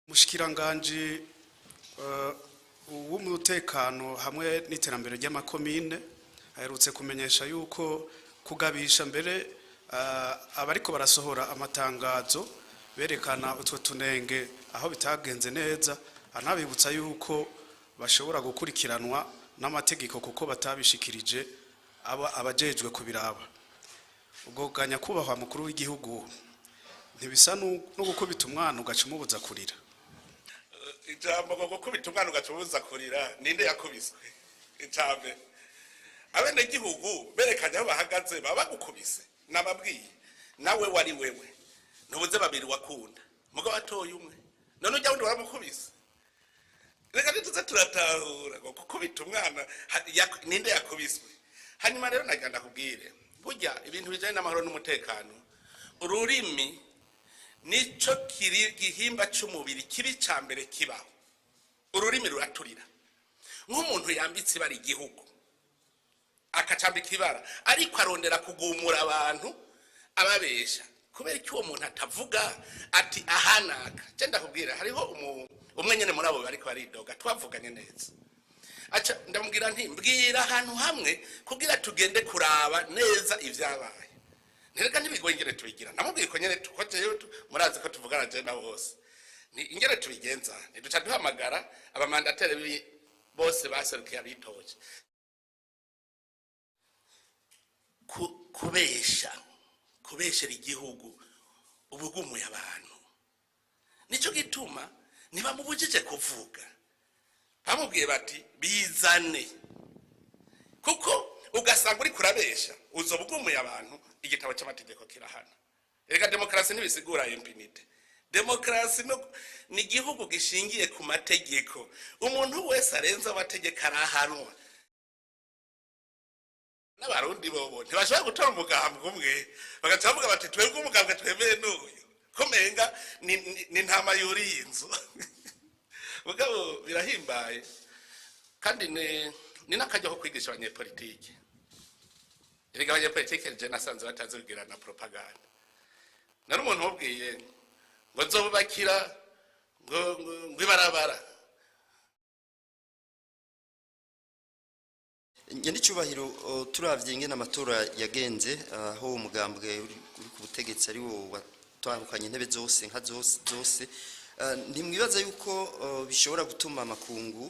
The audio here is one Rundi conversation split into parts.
Mushikiranganje w'umutekano hamwe n'iterambere ry'amakomine aherutse kumenyesha yuko kugabisha mbere abariko barasohora amatangazo berekana utwo tunenge aho bitagenze neza, anabibutsa yuko bashobora gukurikiranwa n'amategeko kuko batabishikirije abajejwe kubiraba. Ubwo nyakubahwa mukuru w'igihugu ntibisa no gukubita umwana ugacumubuza kurira. Ijambo ngo gukubita umwana ugacumubuza kurira ninde yakubiswe? Ijambo abene gihugu berekanye aho bahagaze baba gukubise nababwiye nawe wari wewe ntubuze babiri wakunda mugabo atoye umwe none ujya wundi waramukubise. Reka nituze turatahura ngo gukubita umwana ninde yakubiswe. Hanyuma rero naganda kubwire burya ibintu bijanye n'amahoro n'umutekano ururimi nico kiri gihimba cy'umubiri kibi cyambere kibaho. Ururimi ruraturira nk'umuntu yambitse ibara igihugu akacambika ibara ariko arondera kugumura abantu ababesha kubera iki uwo muntu atavuga ati ahanaka. Je ndakubwira hariho umwe nyene muri abo bariko baridoga twavuganye neza aca ndamubwira nti mbwira ahantu hamwe kugira tugende kuraba neza ivyabaye. Ntereka ntibigoye ingere tubigira namubwiye ko nyene tukojeyo murazi ko tuvugana je na bose ni ingere tubigenza ntiduca duhamagara abamandateri bose baserukiye abitoje kubeshera igihugu ubugumuye abantu. Nico gituma ntibamubujije kuvuga, bamubwiye bati bizane kuko ugasanga uri kurabesha uzobugumuye abantu. Igitabo cy'amategeko kirahana. Rega demokrasi ntibisigura impunity. Demokrasi ni igihugu gishingiye ku mategeko. Umuntu wese arenza amategeko arahanwa. N'abarundi bobo ntibashobora gutora umugambwe umwe bagacavuga bati twebwe umugambwe twemeye n'uyu komenga ni ntama yuri inzu. Mugabo birahimbaye kandi ni nakajya ko kwigisha abanyepolitike. Erega abanyepolitike je nasanze batazi kugira na propaganda. Nari umuntu wabwiye ngo nzobakira ngo ibarabara. Ngende cyubahiro turavye ingene amatora yagenze aho umugambwe uri ku butegetsi ari wo watandukanye intebe zose nka zose ntimwibaza yuko bishobora gutuma amakungu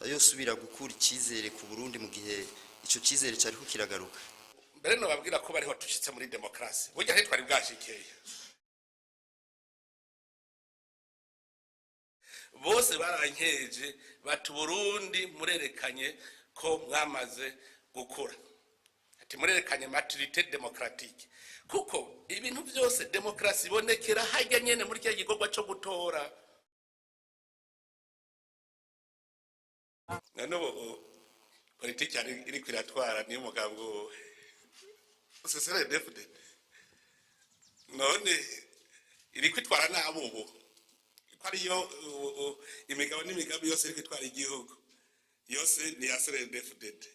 yosubira gukura ikizere ku Burundi mu gihe ico kizere cyari ko kiragaruka? Mbere no babwira ko bariho tushitse muri demokrasi burya he twari bwashikeye bose barankeje batu Burundi murerekanye ko mwamaze gukura ati murerekanye maturité démocratique kuko ibintu byose demokrasi ibonekera hajya nyene muri cyo gikorwa cyo gutora. Nano politiki iri kwiratwara ni umugabo sesere defuded none iri kwitwara nabo ubu ko ariyo imigabo n'imigambi yose iri kwitwara igihugu yose ni yasere defuded.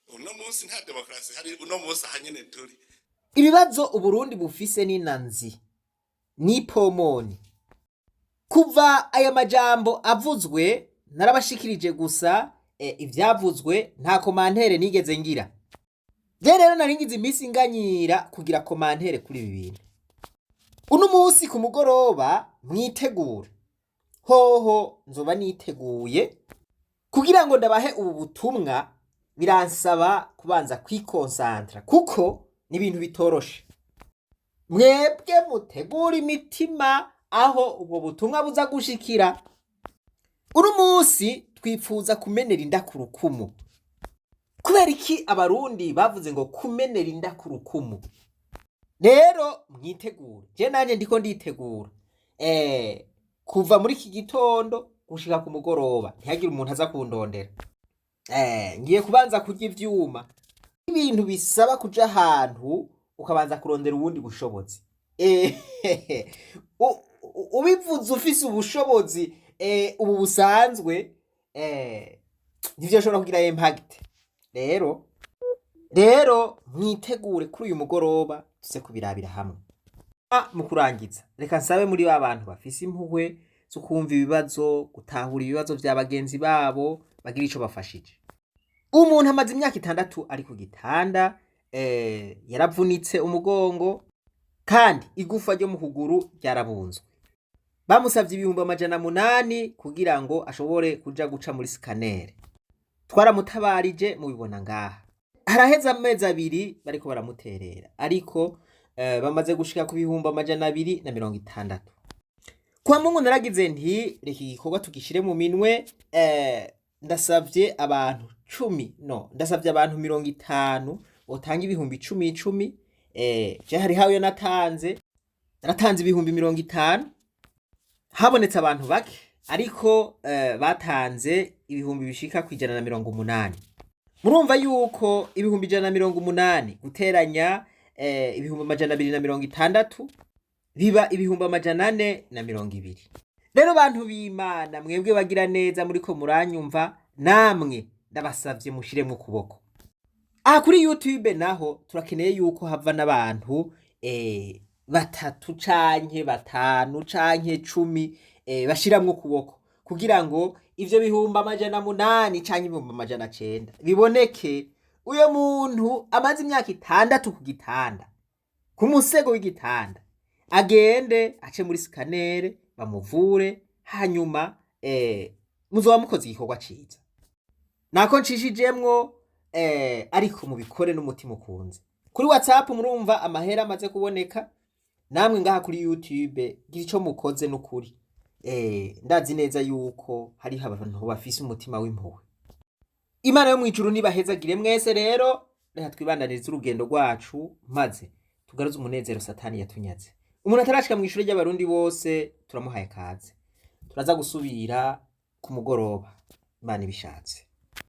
Uno munsi nta demokrasi hari uno munsi ahanyene turi. Ibibazo Uburundi bufise n'inanzi ni pomoni. Kuva aya majambo avuzwe narabashikirije gusa ivyavuzwe nta komantere nigeze ngira. Je rero naringize imisi nganyira kugira komantere kuri ibi bintu. Uno munsi ku mugoroba mwitegure. Hoho nzoba niteguye kugira ngo ndabahe ubu butumwa. Biransaba kubanza kwikonsantra kuko ni ibintu bitoroshe. Mwebwe mutegura imitima aho ubwo butumwa buza gushikira. Uno munsi twifuza kumenera inda ku rukumu. Kubera iki abarundi bavuze ngo kumenera inda ku rukumu? Rero mwitegure. Je nanje ndiko nditegura. Kuva muri iki gitondo gushika ku mugoroba ntihagire umuntu aza kundondera. Ngiye kubanza kurya ivyuma. Ibintu bisaba kuja ahantu ukabanza kurondera ubundi bushobozi. Ubivuze ufise ubushobozi ubu busanzwe nivyo shobora kugira impact. Rero mwitegure kuri uyu mugoroba tuze kubirabira hamwe. Mu kurangiza reka nsabe muri abantu bafise impuhwe zo kumva ibibazo, gutahura ibibazo vya bagenzi babo, bagira ico bafashije. Umuntu amaze imyaka 6 ari ku gitanda, yaravunitse umugongo kandi igufa ryo mu kuguru ryarabunzwe. Bamusavye 800 kugira ngo ashobore kuja guca muri scanner. Twaramutabarije mubibona ngaha. Haraheze amezi 2 bariko baramuterera, ariko bamaze gushika ku 260. Kwa Mungu naragize nti reka igikorwa tugishire mu minwe, ndasavye abantu 50 botanga ibihumbi 10. Je hari hayo naratanze 50,000. Habonetse abantu bake, ariko batanze ibihumbi bishika ku 180. Murumva yuko ibihumbi 180 guteranya ibihumbi 260 biba ibihumbi 420. Rero bantu b'Imana mwebwe bagira neza muriko muranyumva, namwe ndabasavye mushiremo kuboko. Aha kuri YouTube naho turakeneye yuko hava n'abantu 3 canke 5 canke 10 bashiramwo kuboko, kugira ngo ivyo bihumbi 800 canke ibihumbi 900 biboneke. Uyo muntu amaze imyaka 6 ku gitanda, ku musego w'igitanda, agende ace muri scanner bamuvure, hanyuma muzoba mukoze igikorwa ciza. Nako nshishijemwo, ariko mubikore n'umutima ukunze. Kuri WhatsApp murumva amahera amaze kuboneka, namwe ngaha kuri YouTube gira ico mukoze n'ukuri. Ndazi neza yuko hari abantu bafise umutima w'impuhwe. Imana yo mwijuru nibahezagire mwese. Rero reka twibandanirize urugendo rwacu, maze tugaruze umunezero Satani yatunyaze. Umuntu atarashika mu ishure ry'abarundi bose turamuhaye kaze. Turaza gusubira ku mugoroba, Imana ibishatse.